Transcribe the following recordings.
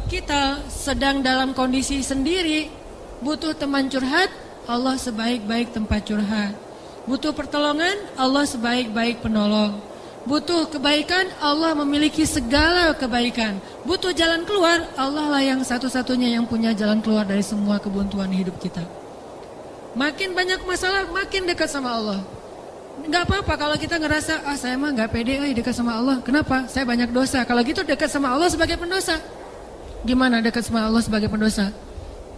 kita sedang dalam kondisi sendiri, butuh teman curhat, Allah sebaik-baik tempat curhat. Butuh pertolongan, Allah sebaik-baik penolong. Butuh kebaikan, Allah memiliki segala kebaikan. Butuh jalan keluar, Allah lah yang satu-satunya yang punya jalan keluar dari semua kebuntuan hidup kita. Makin banyak masalah, makin dekat sama Allah. Gak apa-apa kalau kita ngerasa, saya mah gak pede dekat sama Allah. Kenapa? Saya banyak dosa. Kalau gitu dekat sama Allah sebagai pendosa. Gimana dekat sama Allah sebagai pendosa?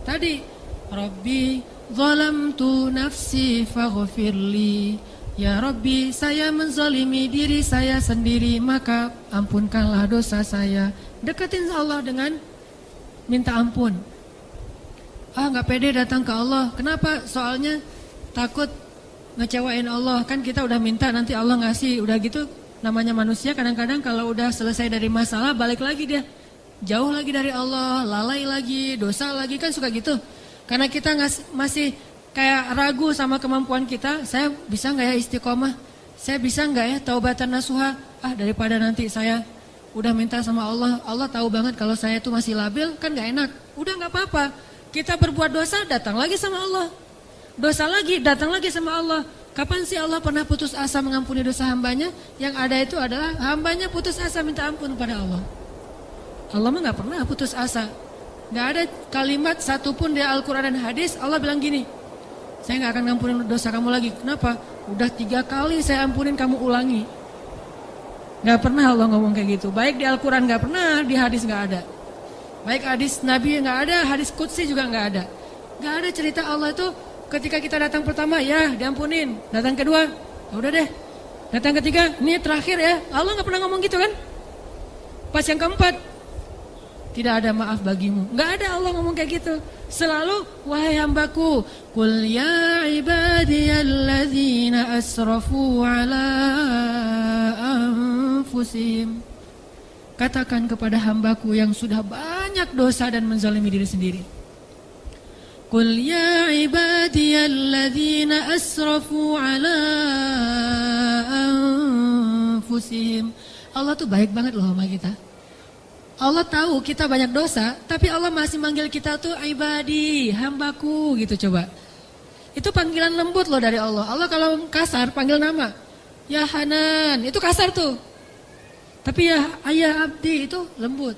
Tadi, Rabbi zalamtu nafsi faghfirli. Ya Rabbi, saya menzalimi diri saya sendiri, maka ampunkanlah dosa saya. Deketin Allah dengan minta ampun. Gak pede datang ke Allah. Kenapa? Soalnya takut ngecewain Allah. Kan kita udah minta, nanti Allah ngasih. Udah gitu, namanya manusia kadang-kadang kalau udah selesai dari masalah, balik lagi dia. Jauh lagi dari Allah, lalai lagi, dosa lagi, kan suka gitu. Karena kita masih kayak ragu sama kemampuan kita. Saya bisa gak ya istiqomah? Saya bisa gak ya taubatan nasuha? Daripada nanti saya udah minta sama Allah, Allah tahu banget kalau saya tuh masih labil, kan gak enak. Udah gak apa-apa. Kita berbuat dosa, datang lagi sama Allah. Dosa lagi, datang lagi sama Allah. Kapan sih Allah pernah putus asa mengampuni dosa hambanya? Yang ada itu adalah hambanya putus asa minta ampun kepada Allah. Allah mah gak pernah putus asa. Gak ada kalimat satupun di Al-Quran dan hadis Allah bilang gini, saya gak akan ngampunin dosa kamu lagi. Kenapa? Udah 3 kali saya ampunin, kamu ulangi. Gak pernah Allah ngomong kayak gitu. Baik di Al-Quran gak pernah, di hadis gak ada. Baik hadis Nabi gak ada, hadis Qudsi juga gak ada. Gak ada cerita Allah itu ketika kita datang pertama, ya diampunin. Datang kedua, udah deh. Datang ketiga, ini terakhir ya. Allah gak pernah ngomong gitu kan. Pas yang keempat, tidak ada maaf bagimu. Gak ada Allah ngomong kayak gitu. Selalu, wahai hambaku, Qul ya ibadiyalladzina asrafu ala anfusihim. Katakan kepada hambaku yang sudah banyak dosa dan menzalimi diri sendiri. Qul ya ibadiyalladzina asrafu ala anfusihim. Allah tuh baik banget loh sama kita. Allah tahu kita banyak dosa, tapi Allah masih manggil kita tuh ibadi, hambaku gitu coba. Itu panggilan lembut loh dari Allah. Allah kalau kasar panggil nama, ya Hanan, itu kasar tuh. Tapi ya ayah abdi itu lembut.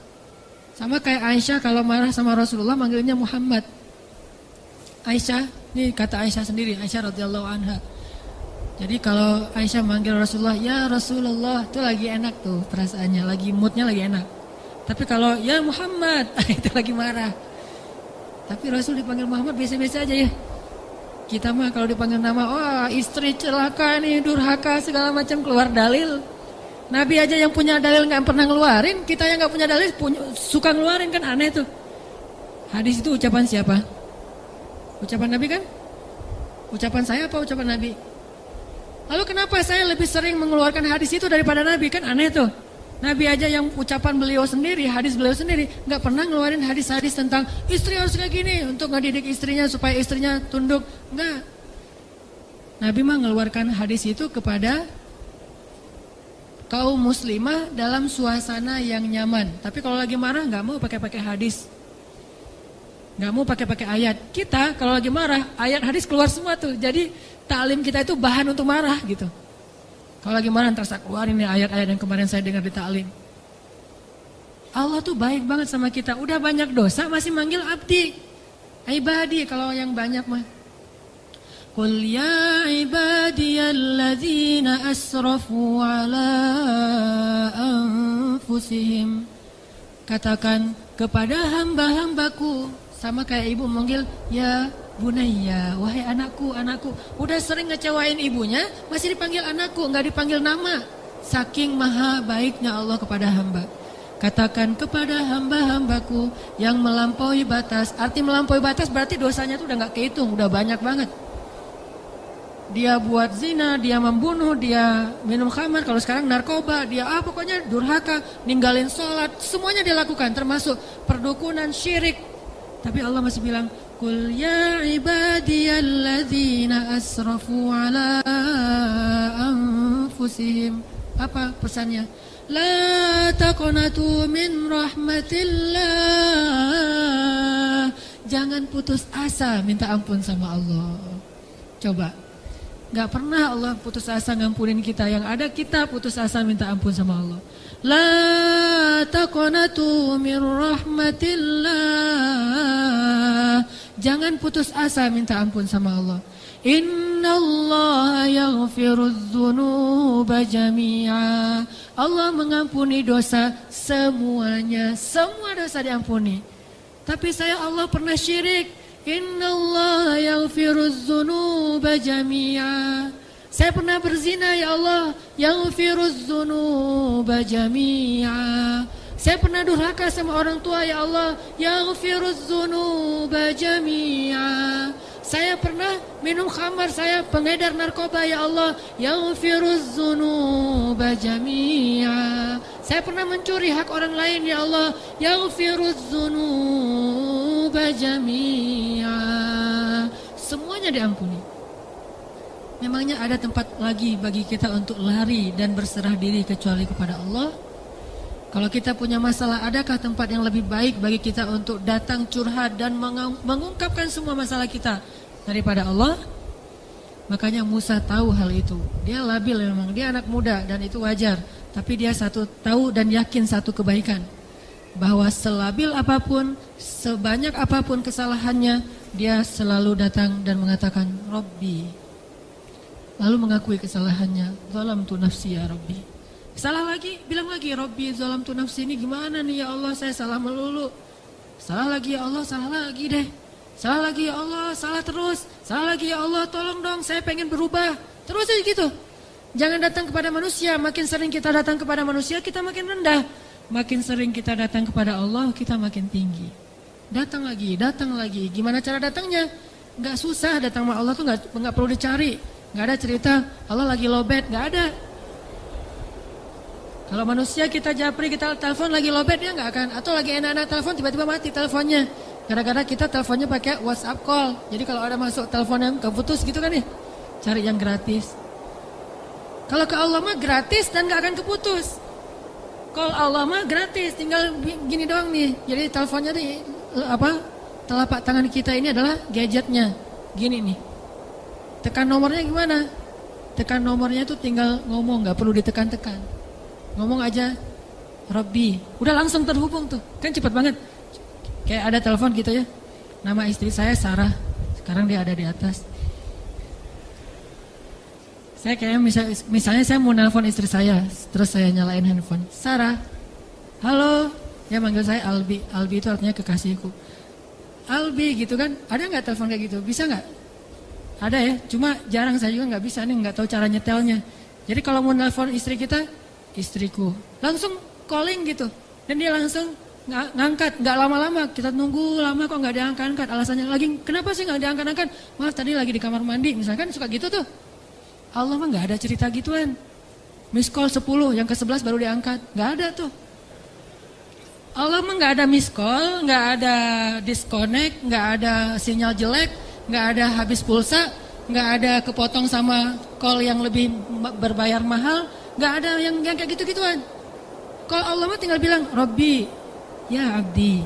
Sama kayak Aisyah kalau marah sama Rasulullah manggilnya Muhammad. Aisyah, ini kata Aisyah sendiri, Aisyah radhiyallahu anha. Jadi kalau Aisyah manggil Rasulullah, ya Rasulullah, itu lagi enak tuh perasaannya, lagi moodnya lagi enak. Tapi kalau ya Muhammad, itu lagi marah. Tapi Rasul dipanggil Muhammad biasa-biasa aja ya. Kita mah kalau dipanggil nama, istri celaka nih, durhaka segala macam, keluar dalil. Nabi aja yang punya dalil gak pernah ngeluarin, kita yang gak punya dalil suka ngeluarin, kan aneh tuh. Hadis itu ucapan siapa? Ucapan Nabi kan? Ucapan saya apa ucapan Nabi? Lalu kenapa saya lebih sering mengeluarkan hadis itu daripada Nabi? Kan aneh tuh. Nabi aja yang ucapan beliau sendiri, hadis beliau sendiri, gak pernah ngeluarin hadis-hadis tentang istri harus kayak gini untuk ngedidik istrinya supaya istrinya tunduk. Enggak. Nabi mah ngeluarkan hadis itu kepada kaum muslimah dalam suasana yang nyaman. Tapi kalau lagi marah gak mau pakai hadis, gak mau pakai ayat. Kita kalau lagi marah, ayat hadis keluar semua tuh. Jadi taklim kita itu bahan untuk marah gitu. Kalau lagi marah ntar saya keluarin nih ayat-ayat yang kemarin saya dengar di taklim. Allah tuh baik banget sama kita. Udah banyak dosa masih manggil abdi, ibadi. Kalau yang banyak mah, Qul ya ibadiyalladzina asrafu ala anfusihim. Katakan kepada hamba-hambaku. Sama kayak ibu manggil ya Bunayya, wahai anakku, anakku. Udah sering ngecewain ibunya, masih dipanggil anakku, enggak dipanggil nama. Saking maha baiknya Allah kepada hamba. Katakan kepada hamba-hambaku yang melampaui batas. Arti melampaui batas berarti dosanya tuh udah enggak kehitung, udah banyak banget. Dia buat zina, dia membunuh, dia minum khamar, kalau sekarang narkoba, dia pokoknya durhaka, ninggalin sholat, semuanya dia lakukan, termasuk perdukunan, syirik. Tapi Allah masih bilang, Qul ya ibadiyalladzina asrafu ala anfusihim. Apa pesannya? La taqnatu min rahmatillah. Jangan putus asa minta ampun sama Allah. Coba, gak pernah Allah putus asa ngampunin kita. Yang ada kita putus asa minta ampun sama Allah. La taqnatu min rahmatillah. Jangan putus asa minta ampun sama Allah. Innallaha yaghfirudz dzunuba jami'a. Allah mengampuni dosa semuanya. Semua dosa diampuni. Tapi saya Allah pernah syirik. Innallaha yaghfirudz dzunuba jami'a. Saya pernah berzina, ya Allah, yaghfirudz dzunuba jami'a. Saya pernah durhaka sama orang tua, ya Allah, yaghfirudz dzunuba jami'a. Saya pernah minum khamar, saya pengedar narkoba, ya Allah, yaghfirudz dzunuba jami'a. Saya pernah mencuri hak orang lain, ya Allah, yaghfirudz dzunuba jami'a. Semuanya diampuni. Memangnya ada tempat lagi bagi kita untuk lari dan berserah diri kecuali kepada Allah? Kalau kita punya masalah, adakah tempat yang lebih baik bagi kita untuk datang curhat dan mengungkapkan semua masalah kita daripada Allah? Makanya Musa tahu hal itu. Dia labil memang, dia anak muda dan itu wajar. Tapi dia tahu dan yakin satu kebaikan. Bahwa selabil apapun, sebanyak apapun kesalahannya, dia selalu datang dan mengatakan, Rabbi. Lalu mengakui kesalahannya, zalamtu nafsi ya Rabbi. Salah lagi, bilang lagi, Rabbi zalamtu nafsi, ini gimana nih ya Allah, saya salah melulu. Salah lagi ya Allah, salah lagi deh. Salah lagi ya Allah, salah terus. Salah lagi ya Allah, tolong dong, saya pengen berubah. Terus aja gitu. Jangan datang kepada manusia, makin sering kita datang kepada manusia, kita makin rendah. Makin sering kita datang kepada Allah, kita makin tinggi. Datang lagi, gimana cara datangnya? Gak susah, datang sama Allah tuh gak perlu dicari. Gak ada cerita Allah lagi lowbat, gak ada. Kalau manusia kita japri, kita telepon lagi lowbat, dia gak akan. Atau lagi enak-enak telepon, tiba-tiba mati teleponnya. Gara-gara kita teleponnya pakai WhatsApp call. Jadi kalau ada masuk telepon yang keputus gitu kan nih, cari yang gratis. Kalau ke Allah mah gratis dan gak akan keputus. Call Allah mah gratis, tinggal gini doang nih. Jadi teleponnya nih, telapak tangan kita ini adalah gadgetnya. Gini nih. Tekan nomornya gimana? Tekan nomornya tuh tinggal ngomong, gak perlu ditekan-tekan. Ngomong aja, Robby, udah langsung terhubung tuh. Kan cepet banget. Kayak ada telepon gitu ya. Nama istri saya Sarah. Sekarang dia ada di atas. Saya kayak misalnya saya mau nelpon istri saya, terus saya nyalain handphone. Sarah, halo. Dia manggil saya Albi. Albi itu artinya kekasihku. Albi gitu kan. Ada gak telepon kayak gitu? Bisa gak? Ada ya, cuma jarang, saya juga nggak bisa nih, nggak tahu cara nyetelnya. Jadi kalau mau nelpon istri kita, istriku, langsung calling gitu, dan dia langsung ngangkat, nggak lama-lama. Kita nunggu lama kok nggak diangkat-angkat. Alasannya lagi, kenapa sih nggak diangkat-angkat? Maaf tadi lagi di kamar mandi, misalkan suka gitu tuh. Allah mah nggak ada cerita gituan. Miss call 10, yang ke-11 baru diangkat, nggak ada tuh. Allah mah nggak ada miss call, nggak ada disconnect, nggak ada sinyal jelek. Nggak ada habis pulsa, nggak ada kepotong sama call yang lebih berbayar mahal, nggak ada yang kayak gitu-gituan. Kalau Allah mah tinggal bilang, Robbi, ya abdi,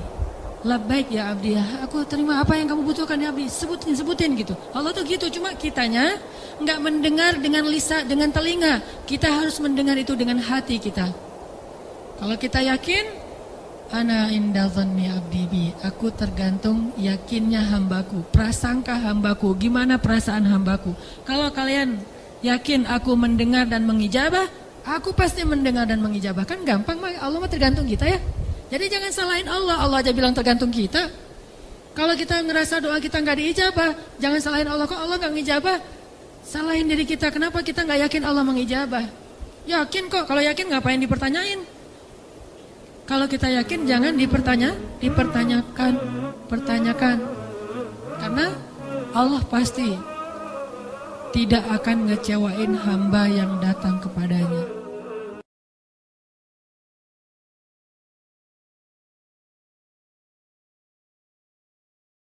labbaik ya abdi, aku terima apa yang kamu butuhkan ya abdi, sebutin gitu. Allah tuh gitu, cuma kitanya nggak mendengar dengan lisan, dengan telinga. Kita harus mendengar itu dengan hati kita. Kalau kita yakin, ana inda dhanni abdi bi, aku tergantung yakinnya hambaku, prasangka hambaku, gimana perasaan hambaku. Kalau kalian yakin aku mendengar dan mengijabah, aku pasti mendengar dan mengijabah. Kan gampang, Allah mah tergantung kita ya. Jadi jangan salahin Allah, Allah aja bilang tergantung kita. Kalau kita ngerasa doa kita gak diijabah, jangan salahin Allah, kok Allah gak ngijabah. Salahin diri kita, kenapa kita gak yakin Allah mengijabah. Yakin kok, kalau yakin ngapain dipertanyain. Kalau kita yakin jangan dipertanyakan. Karena Allah pasti tidak akan ngecewain hamba yang datang kepadanya.